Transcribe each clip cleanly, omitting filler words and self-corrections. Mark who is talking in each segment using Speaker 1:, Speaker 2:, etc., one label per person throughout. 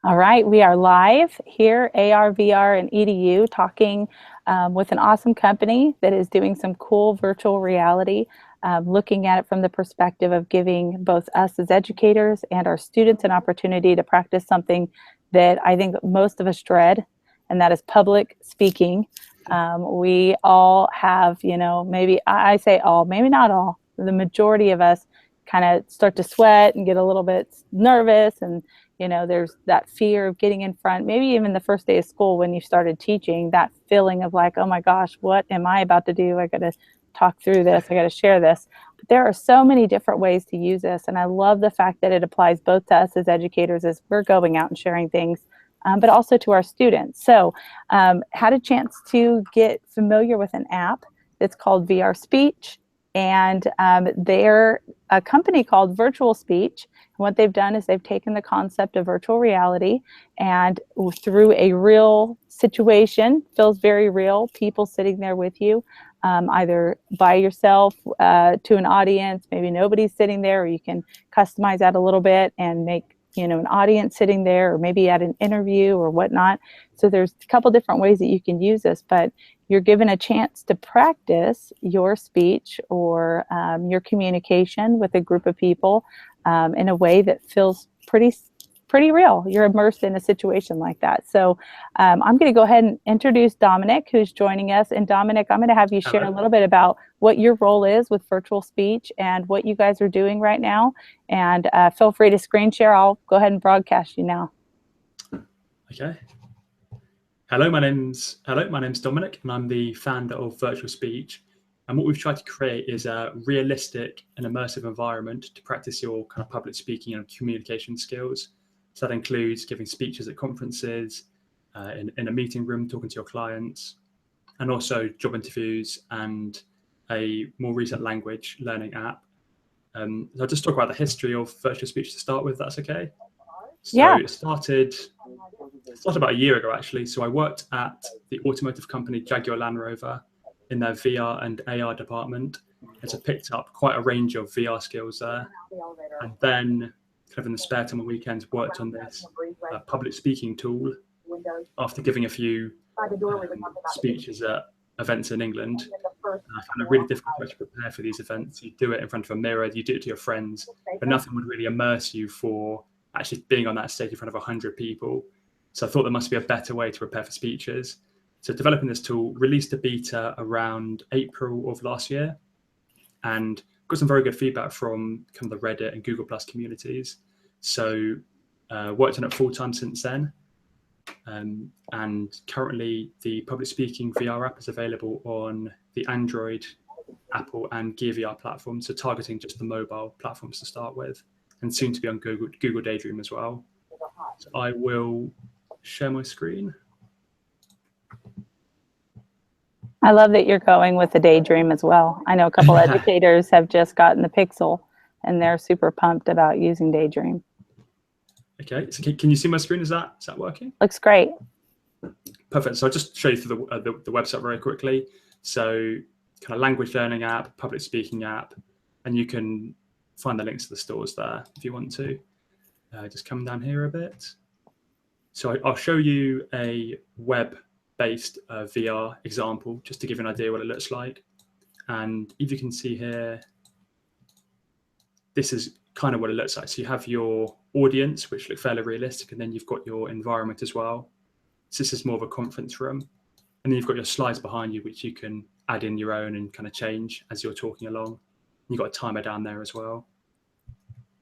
Speaker 1: All right, we are live here, AR, VR, and EDU, talking with an awesome company that is doing some cool virtual reality, looking at it from the perspective of giving both us as educators and our students an opportunity to practice something that I think most of us dread, and that is public speaking. We all have, maybe I say all, maybe not all, the majority of us kind of start to sweat and get a little bit nervous, and there's that fear of getting in front, maybe even the first day of school when you started teaching, that feeling of like, oh my gosh, what am I about to do? I got to talk through this. I got to share this. But there are so many different ways to use this. And I love the fact that it applies both to us as educators as we're going out and sharing things, but also to our students. So had a chance to get familiar with an app that's called VR Speech. And they're a company called Virtual Speech. And what they've done is they've taken the concept of virtual reality and through a real situation, feels very real, people sitting there with you, either by yourself to an audience, maybe nobody's sitting there, or you can customize that a little bit and make an audience sitting there, or maybe at an interview or whatnot. So there's a couple different ways that you can use this, but you're given a chance to practice your speech or your communication with a group of people in a way that feels pretty real. You're immersed in a situation like that. So I'm going to go ahead and introduce Dominic, who's joining us. And Dominic, I'm going to have you share a little bit about what your role is with virtual speech and what you guys are doing right now. And feel free to screen share. I'll go ahead and broadcast you now.
Speaker 2: Okay. Hello, my name's Dominic, and I'm the founder of Virtual Speech. And what we've tried to create is a realistic and immersive environment to practice your kind of public speaking and communication skills. So that includes giving speeches at conferences, in a meeting room, talking to your clients, and also job interviews and a more recent language learning app. So I'll just talk about the history of virtual speech to start with, that's okay? So yeah. It started about a year ago, actually. So I worked at the automotive company Jaguar Land Rover in their VR and AR department. And so I picked up quite a range of VR skills there. And then kind of in the spare time on weekends, worked on this public speaking tool after giving a few speeches at events in England. I found it really difficult to prepare for these events. You do it in front of a mirror, you do it to your friends, but nothing would really immerse you for actually being on that stage in front of 100 people. So I thought there must be a better way to prepare for speeches. So developing this tool, released a beta around April of last year, and got some very good feedback from kind of the Reddit and Google Plus communities. So worked on it full time since then. And currently the public speaking VR app is available on the Android, Apple and Gear VR platforms, so targeting just the mobile platforms to start with, and soon to be on Google Daydream as well. So I will share my screen.
Speaker 1: I love that you're going with the Daydream as well. I know a couple educators have just gotten the Pixel and they're super pumped about using Daydream.
Speaker 2: Okay, so can you see my screen? Is that working?
Speaker 1: Looks great.
Speaker 2: Perfect. So I'll just show you through the website very quickly. So kind of language learning app, public speaking app, and you can find the links to the stores there if you want to. Just come down here a bit. So I'll show you a web-based VR example just to give you an idea what it looks like. And if you can see here, this is kind of what it looks like. So you have your audience, which look fairly realistic, and then you've got your environment as well. So this is more of a conference room. And then you've got your slides behind you, which you can add in your own and kind of change as you're talking along. You've got a timer down there as well.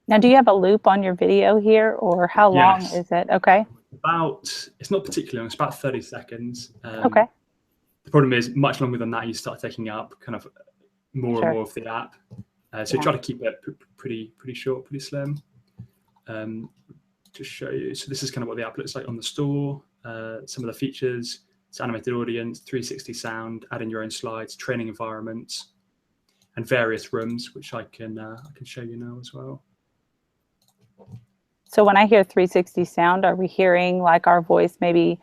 Speaker 1: Now, do you have a loop on your video here, or how long is it? Okay.
Speaker 2: It's not particularly long, it's about 30 seconds.
Speaker 1: Okay.
Speaker 2: The problem is much longer than that, you start taking up kind of more and more of the app. So try to keep it pretty short, pretty slim. To show you, so this is kind of what the app looks like on the store. Some of the features: it's animated audience, 360 sound, add in your own slides, training environments, and various rooms, which I can show you now as well.
Speaker 1: So when I hear 360 sound, are we hearing like our voice maybe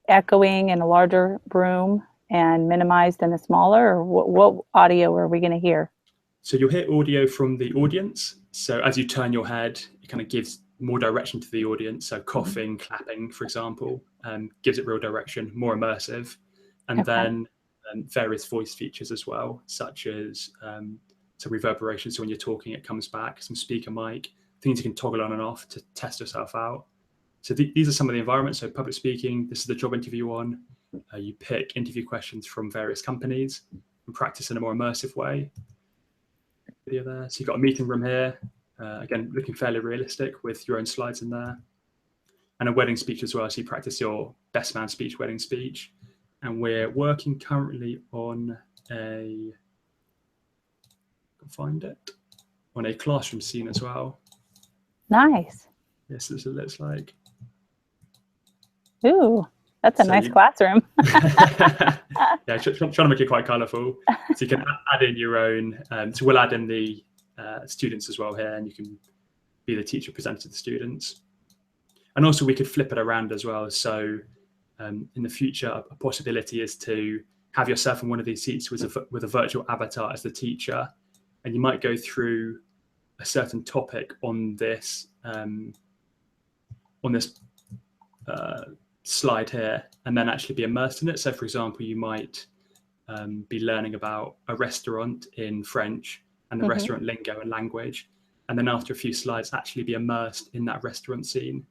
Speaker 1: echoing in a larger room and minimized in a smaller, or what audio are we going to hear?
Speaker 2: So you'll hear audio from the audience. So as you turn your head, it kind of gives more direction to the audience. So coughing, clapping, for example, gives it real direction, more immersive. And then various voice features as well, such as so reverberation. So when you're talking, it comes back, some speaker mic, things you can toggle on and off to test yourself out. So these are some of the environments. So public speaking, this is the job interview one. You pick interview questions from various companies and practice in a more immersive way. Video there. So you've got a meeting room here. Again, looking fairly realistic with your own slides in there. And a wedding speech as well. So you practice your best man speech, wedding speech. And we're working currently on a, find it, on a classroom scene as well.
Speaker 1: Nice.
Speaker 2: Yes, this is what it looks like.
Speaker 1: Ooh, that's a nice classroom.
Speaker 2: Yeah, trying to make it quite colourful. So you can add in your own, so we'll add in the students as well here, and you can be the teacher presenting to the students. And also we could flip it around as well. So in the future, a possibility is to have yourself in one of these seats with a virtual avatar as the teacher, and you might go through a certain topic on this slide here, and then actually be immersed in it. So for example, you might be learning about a restaurant in French and the restaurant lingo and language, and then after a few slides actually be immersed in that restaurant scene,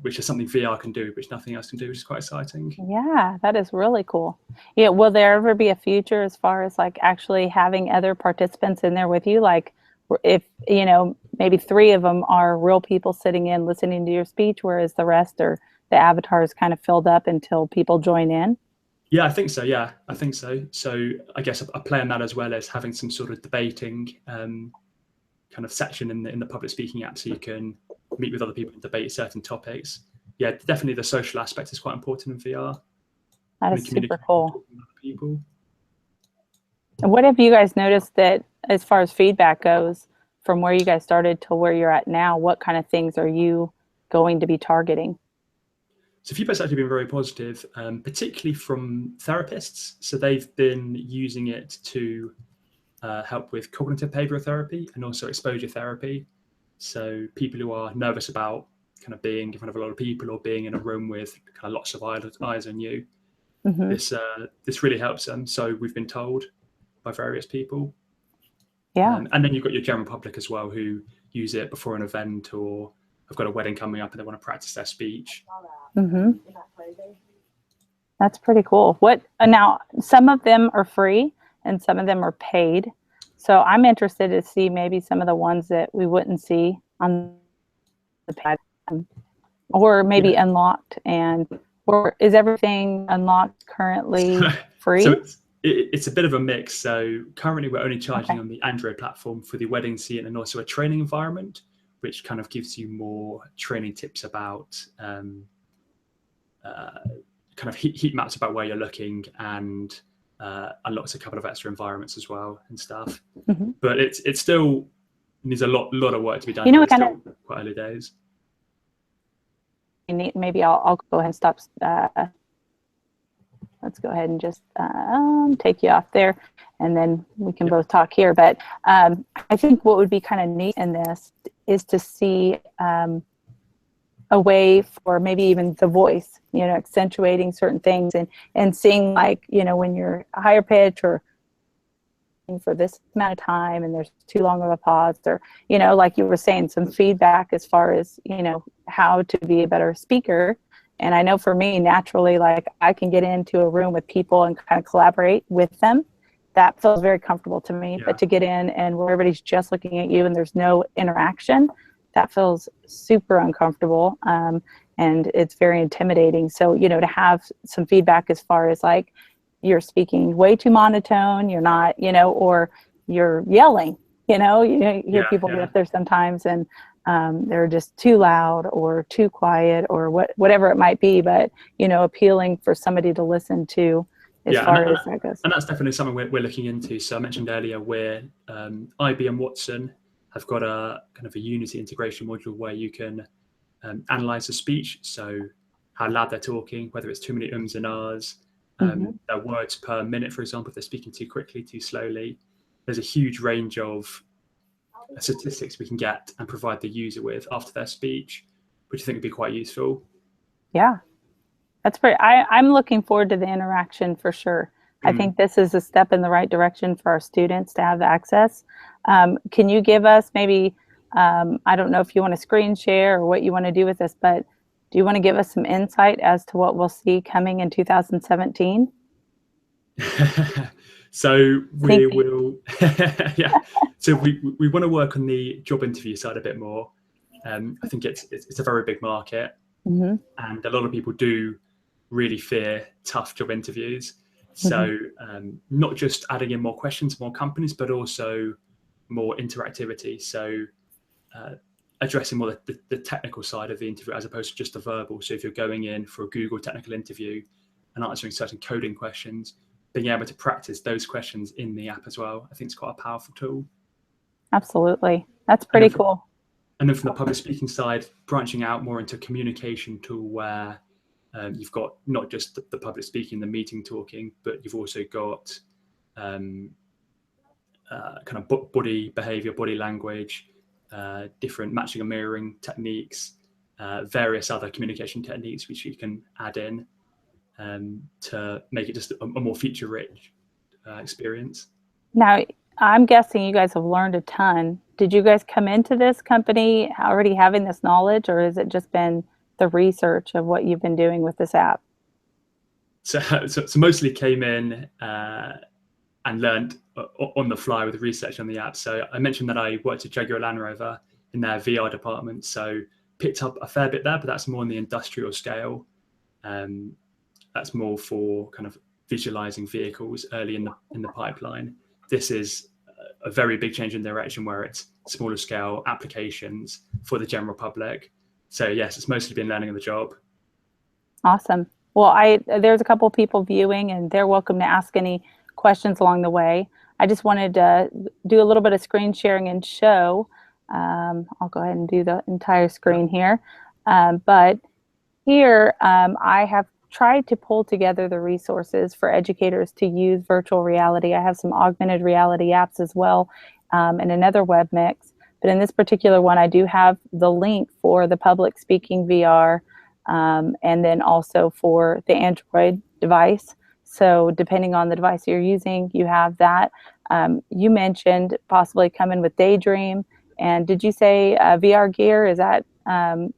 Speaker 2: which is something VR can do, which nothing else can do, which is quite exciting.
Speaker 1: Yeah, that is really cool. Yeah, will there ever be a future as far as like actually having other participants in there with you? Like if, you know, maybe 3 of them are real people sitting in listening to your speech, whereas the rest are the avatar is kind of filled up until people join in?
Speaker 2: Yeah, I think so. Yeah, I think so. So I guess a play on that as well as having some sort of debating kind of section in the public speaking app, so you can meet with other people and debate certain topics. Yeah, definitely the social aspect is quite important in VR.
Speaker 1: That is super cool.
Speaker 2: With other people.
Speaker 1: And what have you guys noticed that as far as feedback goes, from where you guys started to where you're at now, what kind of things are you going to be targeting?
Speaker 2: So feedback's actually been very positive, particularly from therapists. So they've been using it to help with cognitive behavioral therapy and also exposure therapy. So people who are nervous about kind of being in front of a lot of people or being in a room with kind of lots of eyes on you, this really helps them. So we've been told by various people.
Speaker 1: Yeah.
Speaker 2: And then you've got your general public as well, who use it before an event or have got a wedding coming up and they want to practice their speech.
Speaker 1: That's pretty cool. Now, some of them are free and some of them are paid. So I'm interested to see maybe some of the ones that we wouldn't see on the pad, or maybe unlocked. Or is everything unlocked currently free?
Speaker 2: So it's a bit of a mix. So currently we're only charging on the Android platform for the wedding scene and also a training environment, which kind of gives you more training tips about kind of heat maps about where you're looking, and unlocks a couple of extra environments as well and stuff. But it still needs a lot of work to be done.
Speaker 1: You know,
Speaker 2: it's still quite early days.
Speaker 1: Maybe I'll go ahead and stop. Let's go ahead and just take you off there, and then we can both talk here. But I think what would be kind of neat in this is to see a way for maybe even the voice, you know, accentuating certain things and seeing, like, you know, when you're a higher pitch or for this amount of time and there's too long of a pause, or, you know, like you were saying, some feedback as far as, you know, how to be a better speaker. And I know for me, naturally, like, I can get into a room with people and kind of collaborate with them. That feels very comfortable to me. But to get in and where everybody's just looking at you and there's no interaction, that feels super uncomfortable. And it's very intimidating. So, you know, to have some feedback as far as, like, you're speaking way too monotone, you're not, you know, or you're yelling, you know, you hear people get up there sometimes and they're just too loud or too quiet or whatever it might be, but, you know, appealing for somebody to listen to as far as that goes.
Speaker 2: And that's definitely something we're looking into. So I mentioned earlier where IBM Watson have got a kind of a Unity integration module where you can analyze the speech. So how loud they're talking, whether it's too many ums and ahs, their words per minute, for example, if they're speaking too quickly, too slowly. There's a huge range of statistics we can get and provide the user with after their speech, which I think would be quite useful.
Speaker 1: Yeah, that's pretty. I'm looking forward to the interaction for sure. I think this is a step in the right direction for our students to have access. Can you give us maybe, I don't know if you want to screen share or what you want to do with this, but do you want to give us some insight as to what we'll see coming in 2017?
Speaker 2: So we
Speaker 1: Sneak peek.
Speaker 2: will, yeah. So we want to work on the job interview side a bit more. I think it's a very big market,
Speaker 1: Mm-hmm.
Speaker 2: and a lot of people do really fear tough job interviews.
Speaker 1: Mm-hmm.
Speaker 2: So not just adding in more questions, more companies, but also more interactivity. So addressing more the technical side of the interview as opposed to just the verbal. So if you're going in for a Google technical interview and answering certain coding questions, being able to practice those questions in the app as well, I think it's quite a powerful tool.
Speaker 1: Absolutely. That's
Speaker 2: And
Speaker 1: pretty
Speaker 2: then,
Speaker 1: cool.
Speaker 2: and then from the public speaking side, branching out more into a communication tool where you've got not just the public speaking, the meeting talking, but you've also got kind of body behavior, body language, different matching and mirroring techniques, various other communication techniques which you can add in to make it just a more feature-rich experience.
Speaker 1: Now, I'm guessing you guys have learned a ton. Did you guys come into this company already having this knowledge, or has it just been the research of what you've been doing with this app?
Speaker 2: So mostly came in and learned on the fly with research on the app. So I mentioned that I worked at Jaguar Land Rover in their VR department, so picked up a fair bit there, but that's more on the industrial scale. That's more for kind of visualizing vehicles early in the pipeline. This is a very big change in direction where it's smaller scale applications for the general public. So yes, it's mostly been learning on the job.
Speaker 1: Awesome. Well, there's a couple of people viewing, and they're welcome to ask any questions along the way. I just wanted to do a little bit of screen sharing and show. I'll go ahead and do the entire screen here. But here, I have tried to pull together the resources for educators to use virtual reality. I have some augmented reality apps as well, and another web mix. But in this particular one, I do have the link for the public speaking VR, and then also for the Android device. So depending on the device you're using, you have that. You mentioned possibly coming with Daydream. And did you say VR gear? Is that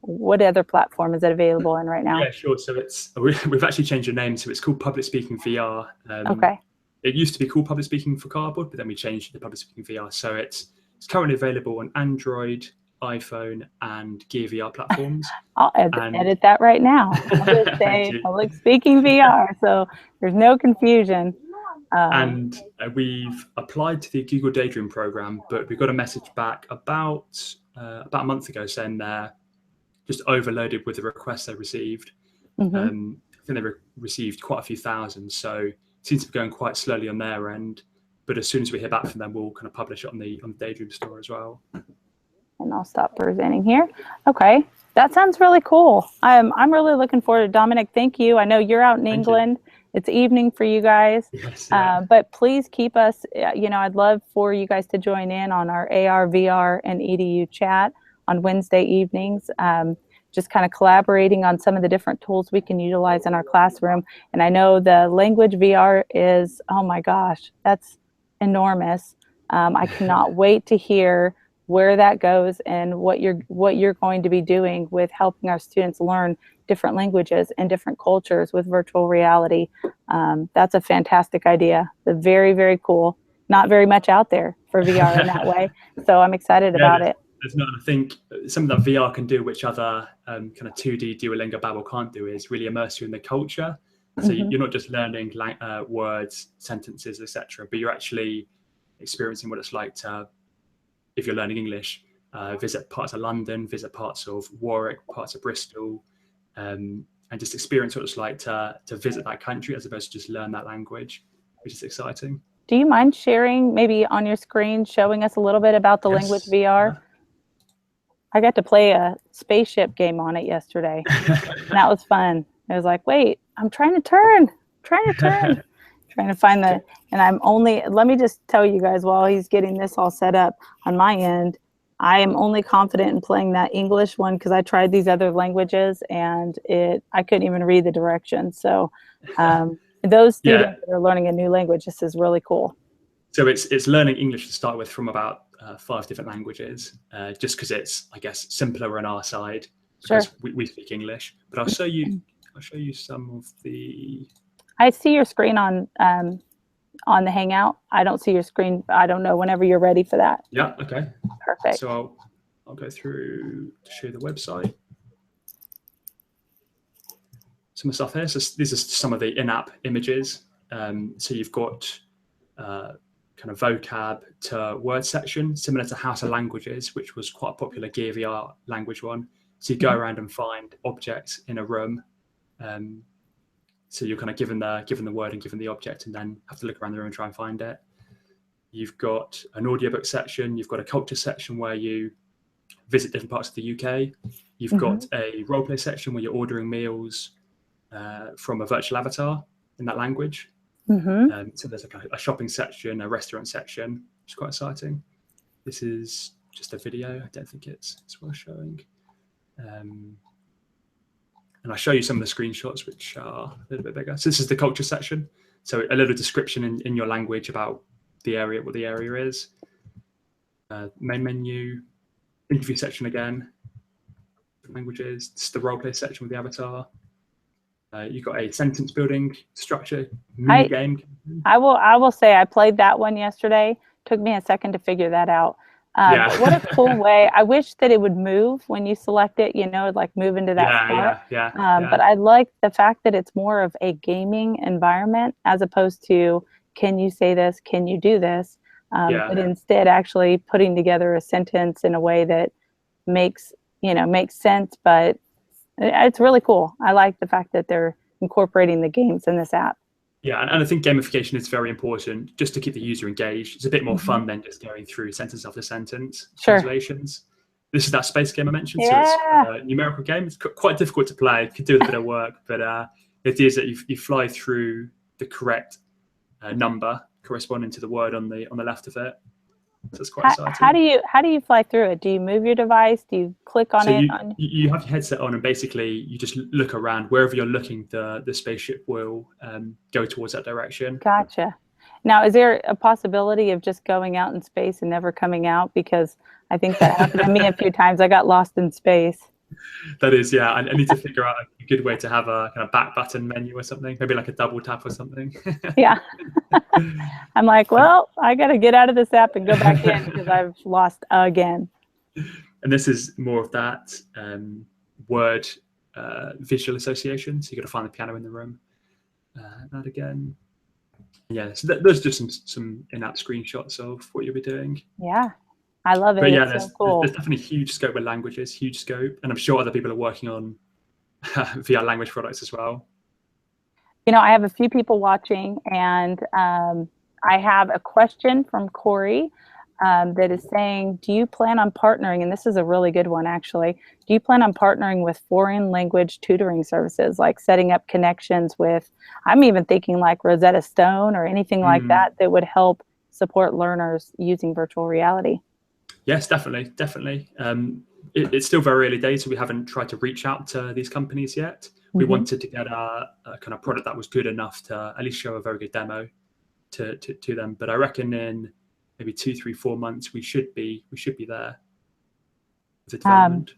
Speaker 1: what other platform is it available in right now?
Speaker 2: Yeah, sure. So we've actually changed the name, so it's called Public Speaking VR.
Speaker 1: Okay.
Speaker 2: It used to be called Public Speaking for Cardboard, but then we changed it to Public Speaking VR. So it's currently available on Android, iPhone, and Gear VR platforms.
Speaker 1: I'll edit that right now. I'll just say Public Speaking VR, so there's no confusion.
Speaker 2: And we've applied to the Google Daydream program, but we got a message back about a month ago saying they're just overloaded with the requests they received.
Speaker 1: Mm-hmm.
Speaker 2: I think they received quite a few thousand, so it seems to be going quite slowly on their end. But as soon as we hear back from them, we'll kind of publish it on the Daydream store as well.
Speaker 1: And I'll stop presenting here. Okay, that sounds really cool. I'm really looking forward to Dominic. Thank you. I know you're out in England. It's evening for you guys.
Speaker 2: Yes, yeah.
Speaker 1: But please keep us, I'd love for you guys to join in on our AR, VR, and EDU chat on Wednesday evenings, just kind of collaborating on some of the different tools we can utilize in our classroom. And I know the language VR is, oh my gosh, that's enormous. I cannot wait to hear where that goes and what you're going to be doing with helping our students learn different languages and different cultures with virtual reality. That's a fantastic idea. Very, very cool. Not very much out there for VR in that way. So I'm excited about it.
Speaker 2: There's not. I think something that VR can do, which other kind of 2D Duolingo Babel can't do, is really immerse you in the culture. So you're not just learning words, sentences, etc., but you're actually experiencing what it's like to, if you're learning English, visit parts of London, visit parts of Warwick, parts of Bristol, and just experience what it's like to visit that country as opposed to just learn that language, which is exciting.
Speaker 1: Do you mind sharing maybe on your screen, showing us a little bit about the language VR? Yeah. I got to play a spaceship game on it yesterday. And that was fun. I was like, wait, I'm trying to turn, trying to find the, and let me just tell you guys while he's getting this all set up on my end, I am only confident in playing that English one because I tried these other languages and I couldn't even read the directions. So those
Speaker 2: Yeah.
Speaker 1: students that are learning a new language, this is really cool.
Speaker 2: So it's learning English to start with from about 5 different languages, just because it's, I guess, simpler on our side
Speaker 1: Sure.
Speaker 2: because we speak English. But I'll show you some of the.
Speaker 1: I see your screen on the Hangout. I don't see your screen. I don't know whenever you're ready for that.
Speaker 2: Yeah. Okay.
Speaker 1: Perfect.
Speaker 2: So I'll go through to show you the website. Some of the stuff here. So these are some of the in-app images. So you've got kind of vocab to word section, similar to How to Languages, which was quite a popular Gear VR language one. So you go around and find objects in a room. So you're kind of given the word and given the object, and then have to look around the room and try and find it. You've got an audiobook section. You've got a culture section where you visit different parts of the UK. You've got a roleplay section where you're ordering meals from a virtual avatar in that language. So there's a shopping section, a restaurant section, which is quite exciting. This is just a video. I don't think it's worth showing. And I'll show you some of the screenshots, which are a little bit bigger. So this is the culture section. So a little description in your language about the area, what the area is. Main menu, interview section again, languages. This is the roleplay section with the avatar. You've got a sentence building structure mini game.
Speaker 1: I will say I played that one yesterday. Took me a second to figure that out. But what a cool way. I wish that it would move when you select it, like move into that spot.
Speaker 2: Yeah.
Speaker 1: But I like the fact that it's more of a gaming environment as opposed to, can you say this? Can you do this? But instead actually putting together a sentence in a way that makes sense, but it's really cool. I like the fact that they're incorporating the games in this app.
Speaker 2: Yeah, and I think gamification is very important just to keep the user engaged. It's a bit more fun than just going through sentence after sentence translations. This is that space game I mentioned. So it's a numerical game. It's quite difficult to play. Could do with a bit of work, but the idea is that you fly through the correct number corresponding to the word on the left of it. So it's quite exciting.
Speaker 1: How do you fly through it? Do you move your device? Do you click on it?
Speaker 2: You have your headset on, and basically you just look around. Wherever you're looking, the spaceship will go towards that direction.
Speaker 1: Gotcha. Now, is there a possibility of just going out in space and never coming out? Because I think that happened to me a few times. I got lost in space.
Speaker 2: That is, yeah. I need to figure out a good way to have a kind of back button menu or something, maybe like a double tap or something.
Speaker 1: Yeah. I'm like, well, I got to get out of this app and go back in because I've lost again.
Speaker 2: And this is more of that word visual association. So you got to find the piano in the room. That again. Yeah, so those are just some in-app screenshots of what you'll be doing.
Speaker 1: Yeah. I love it.
Speaker 2: But yeah,
Speaker 1: it's so cool.
Speaker 2: There's definitely huge scope with languages, huge scope. And I'm sure other people are working on VR language products as well.
Speaker 1: I have a few people watching, and I have a question from Corey that is saying, do you plan on partnering, and this is a really good one actually, do you plan on partnering with foreign language tutoring services, like setting up connections with, I'm even thinking like Rosetta Stone or anything like that would help support learners using virtual reality?
Speaker 2: Yes, definitely. It's still very early days, so we haven't tried to reach out to these companies yet. We wanted to get a kind of product that was good enough to at least show a very good demo to them. But I reckon in maybe 2, 3, 4 months we should be there with the development.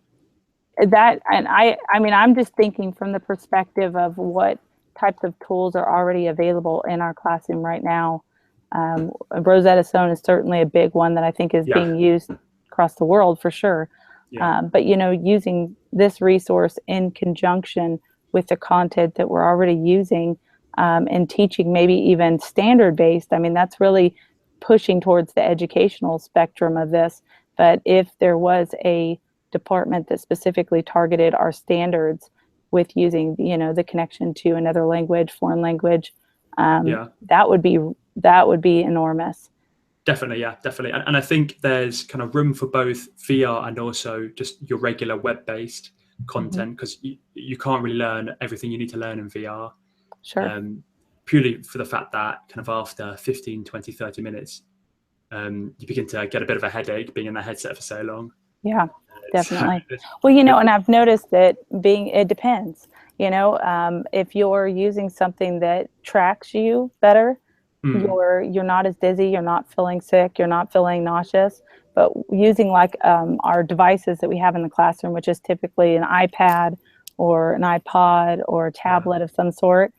Speaker 1: I'm just thinking from the perspective of what types of tools are already available in our classroom right now. Rosetta Stone is certainly a big one that I think is being used across the world for sure. But using this resource in conjunction with the content that we're already using and teaching, maybe even standard based, that's really pushing towards the educational spectrum of this. But if there was a department that specifically targeted our standards with using the connection to another language, foreign language, that would be enormous.
Speaker 2: Definitely. And I think there's kind of room for both VR and also just your regular web-based content, because you can't really learn everything you need to learn in VR.
Speaker 1: Sure.
Speaker 2: Purely for the fact that kind of after 15, 20, 30 minutes, you begin to get a bit of a headache being in the headset for so long.
Speaker 1: Yeah, definitely.
Speaker 2: It's,
Speaker 1: Well, and I've noticed that it depends, if you're using something that tracks you better,
Speaker 2: mm,
Speaker 1: you're not as dizzy, you're not feeling sick, you're not feeling nauseous. But using like our devices that we have in the classroom, which is typically an iPad or an iPod or a
Speaker 2: yeah,
Speaker 1: tablet of some sort,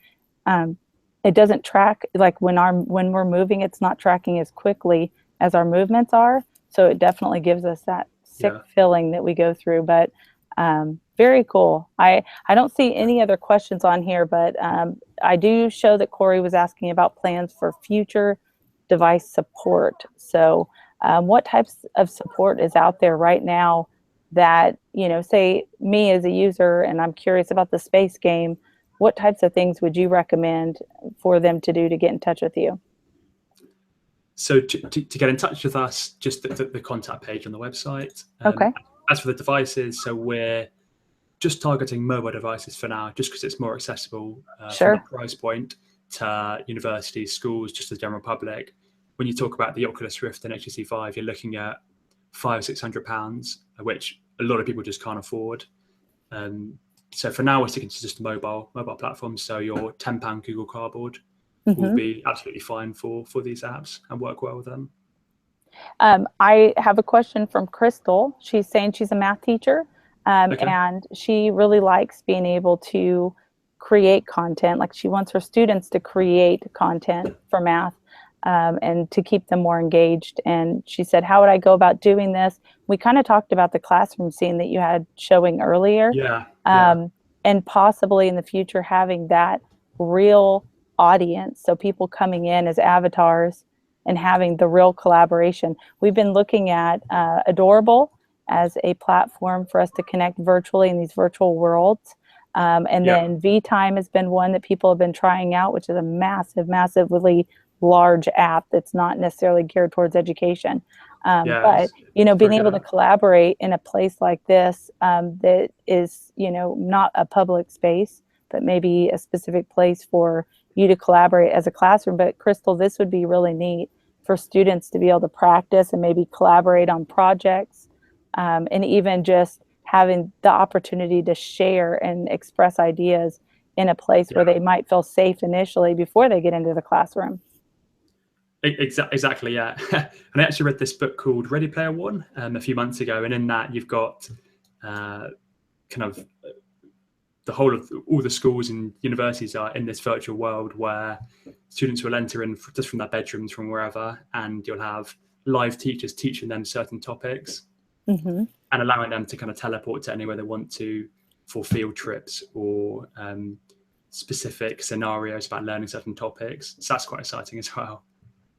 Speaker 1: um, it doesn't track like when we're moving, it's not tracking as quickly as our movements are. So it definitely gives us that sick
Speaker 2: yeah.
Speaker 1: feeling that we go through. But very cool. I don't see any other questions on here, but I do show that Corey was asking about plans for future device support. So what types of support is out there right now that, say me as a user and I'm curious about the space game, what types of things would you recommend for them to do to get in touch with you?
Speaker 2: So to get in touch with us, just the contact page on the website.
Speaker 1: Okay.
Speaker 2: As for the devices, so we're just targeting mobile devices for now, just because it's more accessible from a
Speaker 1: Sure.
Speaker 2: price point to universities, schools, just the general public. When you talk about the Oculus Rift and HTC Vive, you're looking at £500-600, which a lot of people just can't afford. So for now, we're sticking to just mobile platforms. So your £10 Google Cardboard will
Speaker 1: Mm-hmm.
Speaker 2: be absolutely fine for these apps and work well with them.
Speaker 1: I have a question from Crystal. She's saying she's a math teacher,
Speaker 2: Okay.
Speaker 1: and she really likes being able to create content. Like she wants her students to create content for math, and to keep them more engaged. And she said, how would I go about doing this? We kind of talked about the classroom scene that you had showing earlier,
Speaker 2: Yeah. Yeah.
Speaker 1: um, and possibly in the future having that real audience. So people coming in as avatars and having the real collaboration. We've been looking at Adorable as a platform for us to connect virtually in these virtual worlds. And
Speaker 2: Yeah.
Speaker 1: then VTime has been one that people have been trying out, which is a massively large app that's not necessarily geared towards education.
Speaker 2: Yeah.
Speaker 1: But
Speaker 2: It's a
Speaker 1: being
Speaker 2: very good
Speaker 1: able to
Speaker 2: app.
Speaker 1: collaborate in a place like this, that is, not a public space, but maybe a specific place for you to collaborate as a classroom. But Crystal, this would be really neat for students to be able to practice and maybe collaborate on projects, and even just having the opportunity to share and express ideas in a place where
Speaker 2: Yeah.
Speaker 1: they might feel safe initially before they get into the classroom.
Speaker 2: Exactly, yeah. And I actually read this book called Ready Player One a few months ago, and in that you've got kind of the whole of all the schools and universities are in this virtual world where students will enter in just from their bedrooms, from wherever, and you'll have live teachers teaching them certain topics
Speaker 1: Mm-hmm.
Speaker 2: and allowing them to kind of teleport to anywhere they want to for field trips or specific scenarios about learning certain topics. So that's quite exciting as well.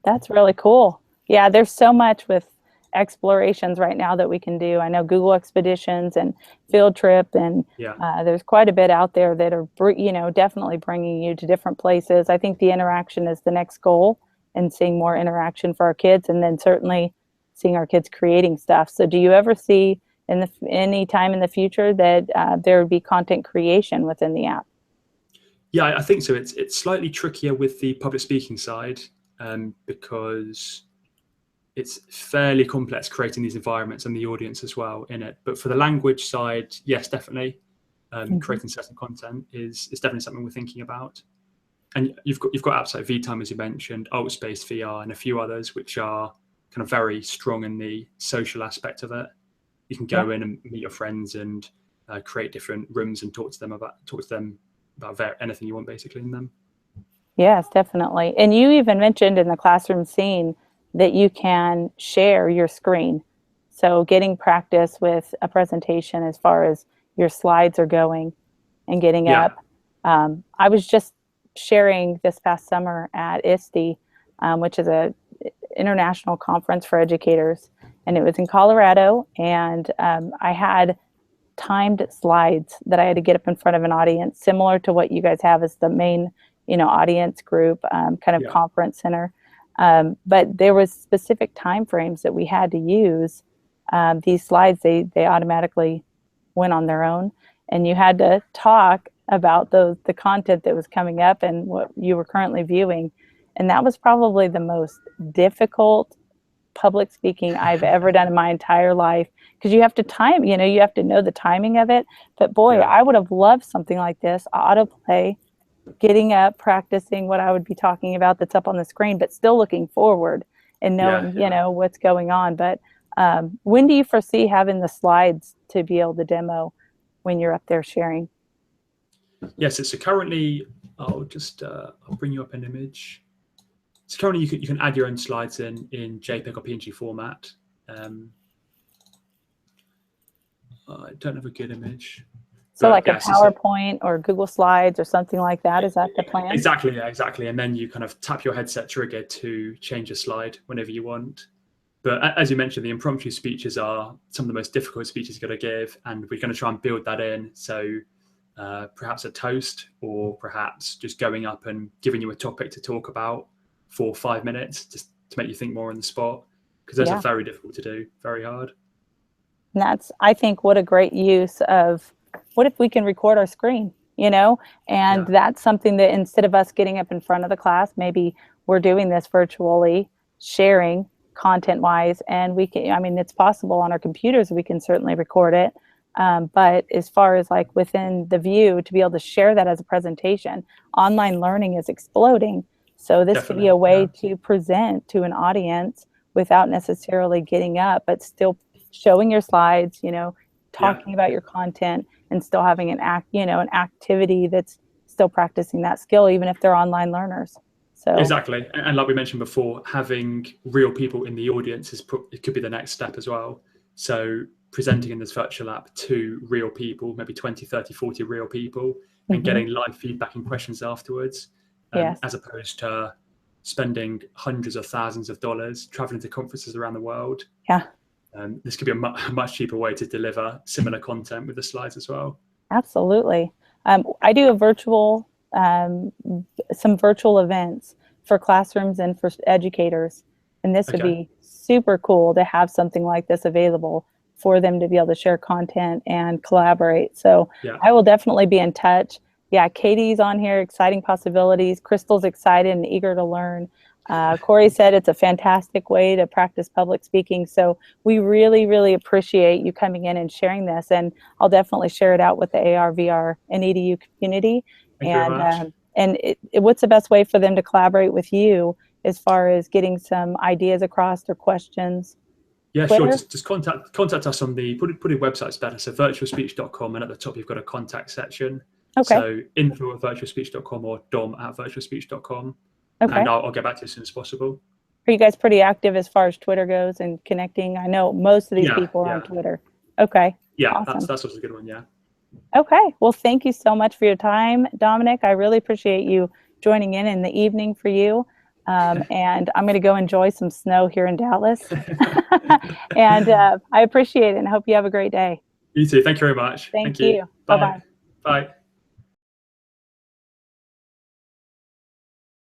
Speaker 1: That's really cool. Yeah, there's so much with explorations right now that we can do. I know Google Expeditions and Field Trip, and
Speaker 2: Yeah.
Speaker 1: there's quite a bit out there that are, definitely bringing you to different places. I think the interaction is the next goal, and seeing more interaction for our kids, and then certainly seeing our kids creating stuff. So, do you ever see any time in the future that there would be content creation within the app?
Speaker 2: Yeah, I think so. It's slightly trickier with the public speaking side because it's fairly complex creating these environments and the audience as well in it. But for the language side, yes, definitely.
Speaker 1: Mm-hmm.
Speaker 2: Creating certain content is definitely something we're thinking about. And you've got apps like VTime, as you mentioned, Altspace VR, and a few others which are kind of very strong in the social aspect of it. You can
Speaker 1: Yeah.
Speaker 2: go in and meet your friends and create different rooms and talk to them about anything you want, basically, in them.
Speaker 1: Yes, definitely. And you even mentioned in the classroom scene that you can share your screen. So getting practice with a presentation as far as your slides are going and getting
Speaker 2: Yeah,
Speaker 1: up. I was just sharing this past summer at ISTE, which is a international conference for educators, and it was in Colorado. And I had timed slides that I had to get up in front of an audience, similar to what you guys have as the main, audience group, kind of
Speaker 2: yeah,
Speaker 1: conference center. But there was specific time frames that we had to use. These slides, they automatically went on their own, and you had to talk about the content that was coming up and what you were currently viewing. And that was probably the most difficult public speaking I've ever done in my entire life, because you have to time, you have to know the timing of it. But boy,
Speaker 2: Yeah.
Speaker 1: I would have loved something like this, autoplay, getting up, practicing what I would be talking about that's up on the screen, but still looking forward and
Speaker 2: Yeah.
Speaker 1: knowing, what's going on. But when do you foresee having the slides to be able to demo when you're up there sharing?
Speaker 2: Yes. So currently, I'll bring you up an image. So currently, you can add your own slides in JPEG or PNG format. I don't have a good image.
Speaker 1: So
Speaker 2: But
Speaker 1: like a
Speaker 2: yeah, so
Speaker 1: PowerPoint or Google Slides or something like that, is that the plan?
Speaker 2: exactly, yeah, exactly. And then you kind of tap your headset trigger to change a slide whenever you want. But as you mentioned, the impromptu speeches are some of the most difficult speeches you've got to give, and we're going to try and build that in. So perhaps a toast, or perhaps just going up and giving you a topic to talk about for 5 minutes, just to make you think more on the spot, because those are
Speaker 1: Yeah.
Speaker 2: very difficult to do, very hard.
Speaker 1: And that's, I think, what a great use of, what if we can record our screen, and
Speaker 2: Yeah,
Speaker 1: that's something that instead of us getting up in front of the class, maybe we're doing this virtually, sharing content wise, and we can, it's possible on our computers, we can certainly record it. But as far as like within the view, to be able to share that as a presentation, online learning is exploding. So this could be
Speaker 2: definitely.
Speaker 1: a way
Speaker 2: Yeah,
Speaker 1: to present to an audience without necessarily getting up, but still showing your slides,
Speaker 2: yeah.
Speaker 1: talking about your content, and still having an an activity that's still practicing that skill, even if they're online learners. So
Speaker 2: Exactly, and like we mentioned before, having real people in the audience it could be the next step as well. So presenting in this virtual app to real people, maybe 20, 30, 40 real people, and
Speaker 1: mhm,
Speaker 2: getting live feedback and questions afterwards,
Speaker 1: yes,
Speaker 2: as opposed to spending hundreds of thousands of dollars traveling to conferences around the world.
Speaker 1: yeah,
Speaker 2: This could be a much cheaper way to deliver similar content with the slides as well.
Speaker 1: absolutely. I do a some virtual events for classrooms and for educators, and this would
Speaker 2: Okay.
Speaker 1: be super cool to have something like this available for them to be able to share content and collaborate. So
Speaker 2: Yeah.
Speaker 1: I will definitely be in touch. Yeah, Katie's on here, exciting possibilities. Crystal's excited and eager to learn. Corey said it's a fantastic way to practice public speaking. So we really, really appreciate you coming in and sharing this. And I'll definitely share it out with the AR, VR, and EDU community.
Speaker 2: Thank you very much.
Speaker 1: And what's the best way for them to collaborate with you as far as getting some ideas across or questions?
Speaker 2: Yeah, sure.
Speaker 1: Twitter?
Speaker 2: Just contact us on the put your website's better. So virtualspeech.com, and at the top you've got a contact section.
Speaker 1: Okay.
Speaker 2: So info@virtualspeech.com or dom@virtualspeech.com,
Speaker 1: Okay.
Speaker 2: and I'll get back to you as soon as possible.
Speaker 1: Are you guys pretty active as far as Twitter goes and connecting? I know most of these
Speaker 2: Yeah,
Speaker 1: people are on
Speaker 2: yeah,
Speaker 1: Twitter. Okay.
Speaker 2: yeah.
Speaker 1: Awesome.
Speaker 2: That's also a good one. Yeah.
Speaker 1: Okay. Well, thank you so much for your time, Dominic. I really appreciate you joining in the evening for you. And I'm going to go enjoy some snow here in Dallas. And I appreciate it and hope you have a great day.
Speaker 2: You too. Thank you very much.
Speaker 1: Thank
Speaker 2: Thank you.
Speaker 1: you.
Speaker 2: Bye.
Speaker 1: Bye-bye.
Speaker 2: Bye.